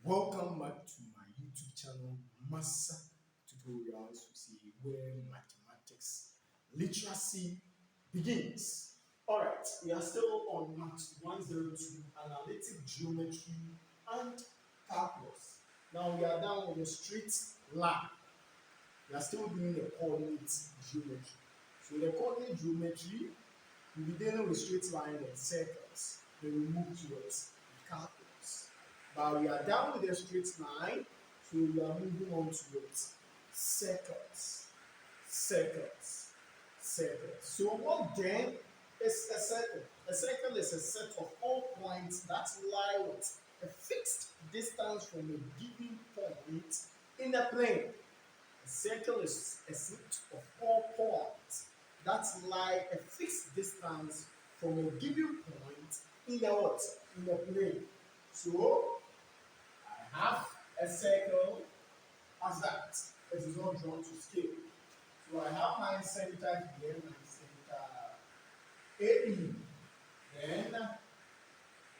Welcome back to my YouTube channel, Massa Tutorials, where mathematics literacy begins. Alright, we are still on Math 102, Analytic Geometry and Calculus. Now we are down on the straight line. We are still doing the coordinate geometry. So the coordinate geometry, we'll be dealing with straight lines and circles. Then we move towards calculus. But we are done with the straight line, so we are moving on towards circles. Circles. Circles. So what then is a circle? A circle is a set of all points that lie with a fixed distance from a given point in a plane. A circle is a set of all points that lie a fixed distance from a given point in a what? In a plane. So I have a circle as that. It is not drawn to scale. So I have my center here, my center AB. Then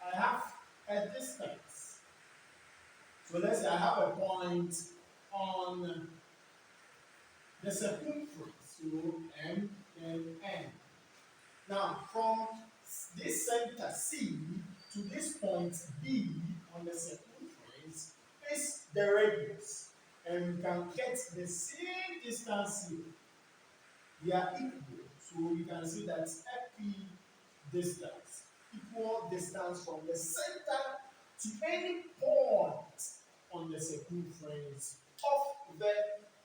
I have a distance. So let's say I have a point on the circumference, so M and N. Now, from this center C to this point B on the circumference is the radius. And we can get the same distance here. They are equal. So we can see that equidistance, equal distance from the center to any point on the circumference of the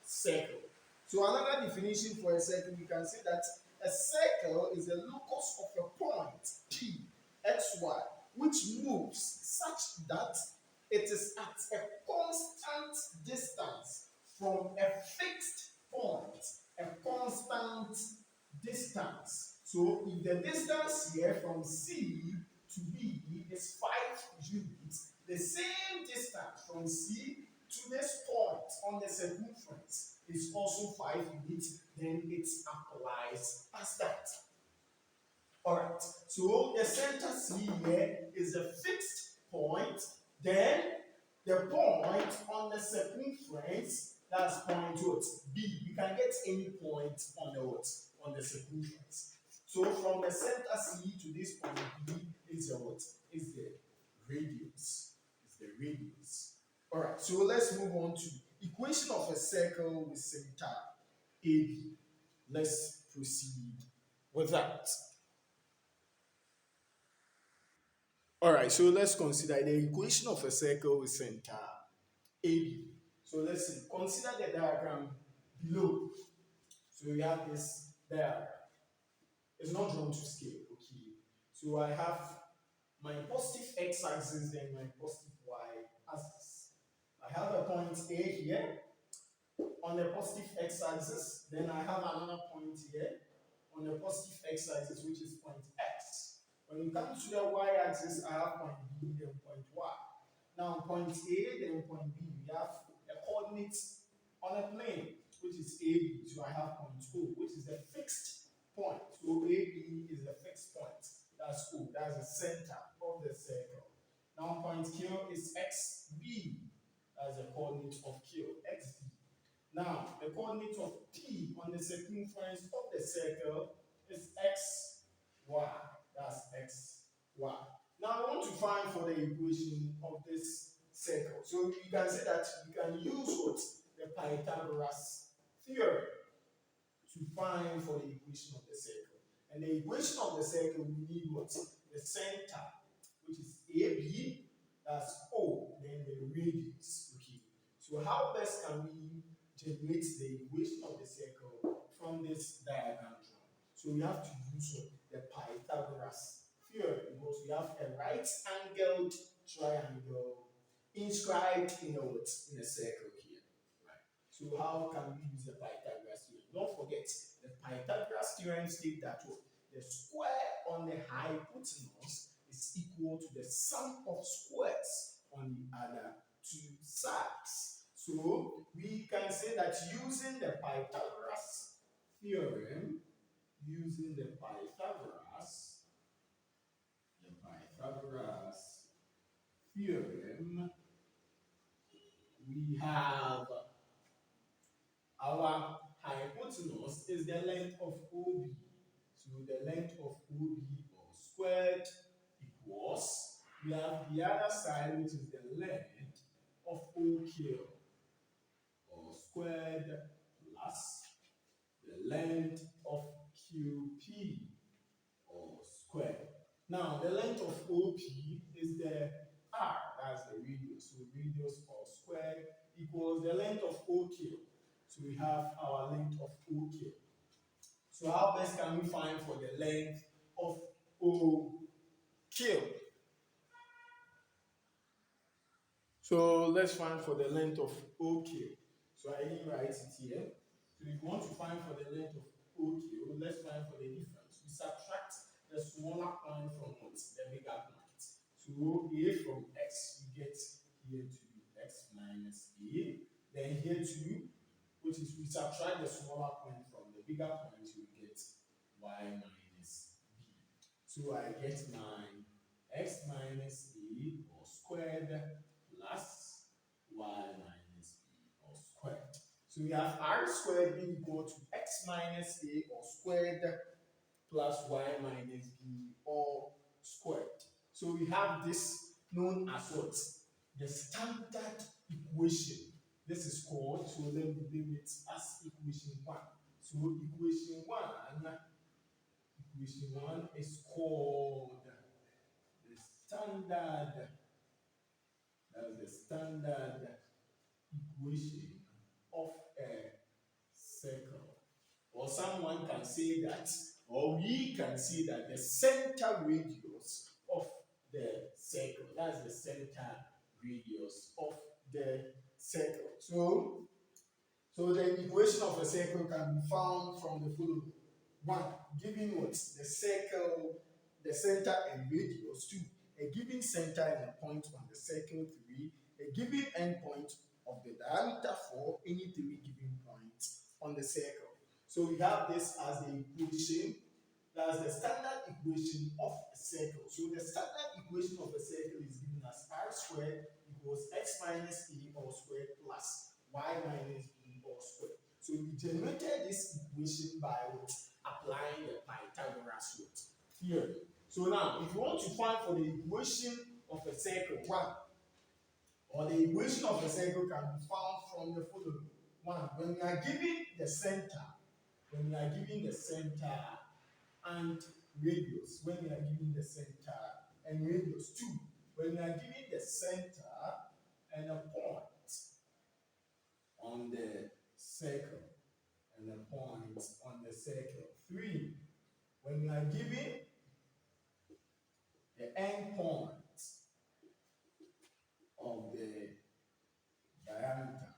circle. So another definition for a circle, we can say that a circle is the locus of a point P, xy, which moves such that it is at a constant distance from a fixed point, a constant distance. So if the distance here from C to B is 5 units, the same distance from C to this point on the circumference is also 5 units, then it applies as that. Alright, so the center C here is a fixed point, then the point on the circumference, that's point what? B. You can get any point on the what? On the circumference. So from the center C to this point B is the what? Is the radius. Is the radius. Alright, so let's move on to equation of a circle with center AB. Let's proceed with that. Alright, so let's consider the equation of a circle with center AB. So let's see, consider the diagram below. So we have this diagram. It's not drawn to scale, okay? So I have my positive x-axis and my positive y-axis. I have a point A here on the positive x-axis. Then I have another point here on the positive x-axis, which is point x. When you come to the y-axis, I have point B, then point y. Now point A, then point B. We have a coordinate on a plane, which is AB. So I have point O, which is the fixed point. So AB is the fixed point. That's O. That's the center of the circle. Now point Q is XB. That's the coordinate of Q, XB. Now the coordinate of P on the circumference of the circle is XY. That's XY. Now I want to find for the equation of this circle. So you can say that you can use what? The Pythagoras theorem to find for the equation of the circle. And the equation of the circle, we need what? The center, which is AB, that's O, then the radius. Okay. So how best can we generate the equation of the circle from this diagram drawn? So we have to use what? The Pythagoras theorem, because we have a right-angled triangle inscribed in a circle here. Right. So how can we use the Pythagoras theorem? Don't forget, the Pythagoras theorem states that the square on the hypotenuse is equal to the sum of squares on the other two sides. So we can say that using the Pythagoras theorem, theorem, the length of OB all squared equals, we have the other side which is the length of OQ all squared plus the length of QP all squared. Now, the length of OP is the R, that's the radius. So radius all squared equals the length of OQ. So we have our length of OQ. So how best can we find for the length of OQ? So let's find for the length of OQ. So I didn't write it here. So if you want to find for the length of OQ, let's find for the difference. We subtract the smaller point from what? The bigger point. So A from X, we get here to be X minus A. Then here to, which is we subtract the smaller point from the bigger point, we get Y minus B. So I get my X minus A all squared plus Y minus B all squared. So we have R squared being equal to X minus A all squared plus Y minus B all squared. So we have this known as what? The standard equation. This is called, so let me name it as equation 1. So equation 1 is called the standard, that's the standard equation of a circle. Or someone can say that, or we can say that the center radius of the circle, that's the center radius of the circle. So the equation of a circle can be found from the following. 1. Given what? The circle, the center and radius. 2. A given center and a point on the circle. 3. A given endpoint of the diameter 4. Any 3 given points on the circle. So we have this as the equation, that's the standard equation of a circle. So the standard equation of a circle is given as R squared equals X minus A all squared plus Y minus B all squared. So we generated this equation by applying the Pythagoras theorem. So now, if you want to find for the equation of a circle 1, or the equation of a circle can be found from the following. 1. When we are given the center, and radius, when we are given the center and radius. 2. When we are given the center and a point on the circle, 3. When we are given the end point of the diameter,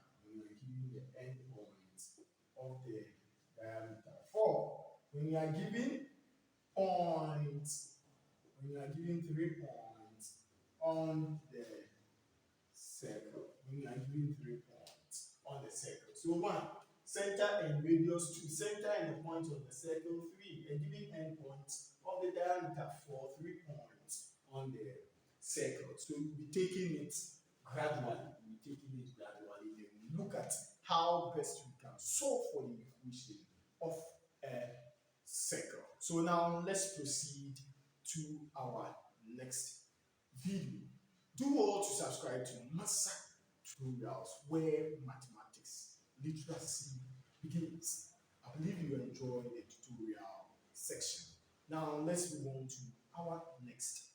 diameter. 4. When we are given points, 3 points on the circle. So 1. Center and radius. 2. Center and the point on the circle. 3. A given endpoint of the diameter. 4. 3 points on the circle. So we'll be taking it gradually. Then we look at how best we can solve for the equation of a circle. So now let's proceed to our next video. Do all to subscribe to Massa Tutorials, where mathematics literacy begins. I believe you enjoy the tutorial section. Now let's move on to our next